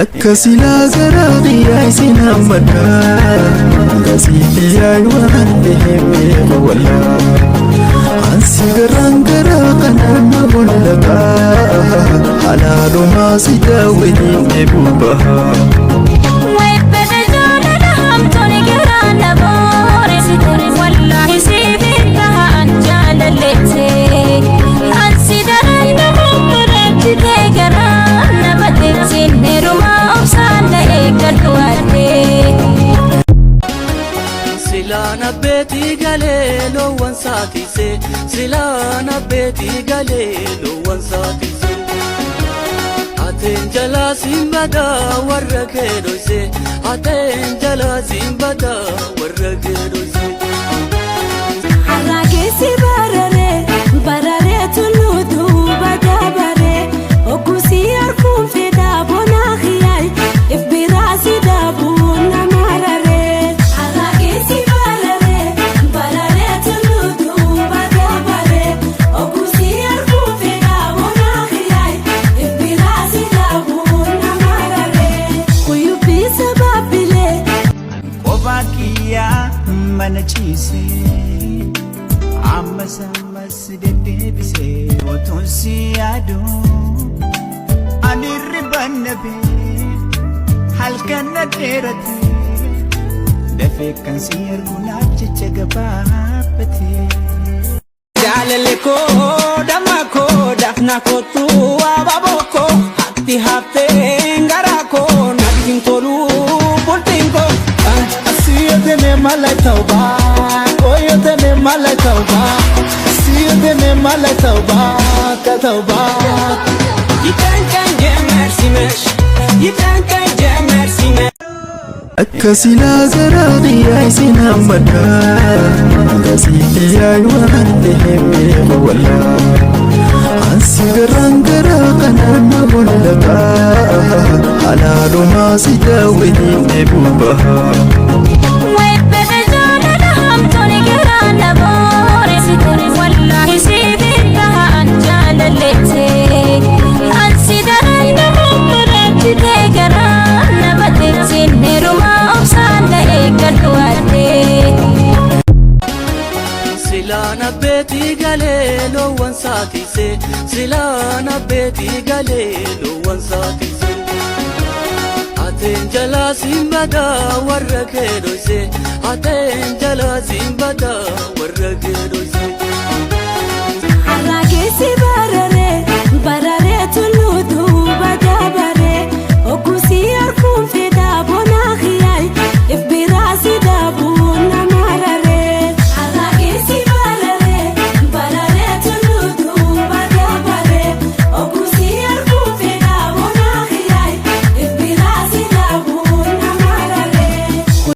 كسلا زرادي عايزين همدا غسيتي عيوان بهم ولا عنسي قرانقرا قنانا ولقا حلال ما سيداويني نبوبها Silana beti galelo wansati se Silana beti galelo wansati se Atenjala simbada warrakedo se Atenjala simbada warrakedo se Harake si barare tuludu badabare Okusi arkum feda bona khiyai Ifbirasi dabuna marare Harake si barare tuludu badabare Okusi arkum feda bona khiyai Ifbirasi dabuna marare Kuyu bisa babile Obakia manachise Amasa masdede bise otonsi adu anirban nabi halkan nadirati dafikan sir gunab chagabapati jalaleko damako dafnako tu ababoko hatti hafte ngarako nakin tolu boltinko asiyatene malay tauba koyatene malay tauba asiyatene malay tauba tauba yitankan jemersi mesh yitankan jemersi mesh كسلا زرادي عايزين همدا غسيتي عيوان بهم ولا عنسي قرانقرا قنانا ولقا حلال ما سيداويني نبوبها Silana beti galelo wansati se Silana beti galelo wansati se Atenjala simbada warrakedo se Atenjala simbada warrakedo se Harake si barare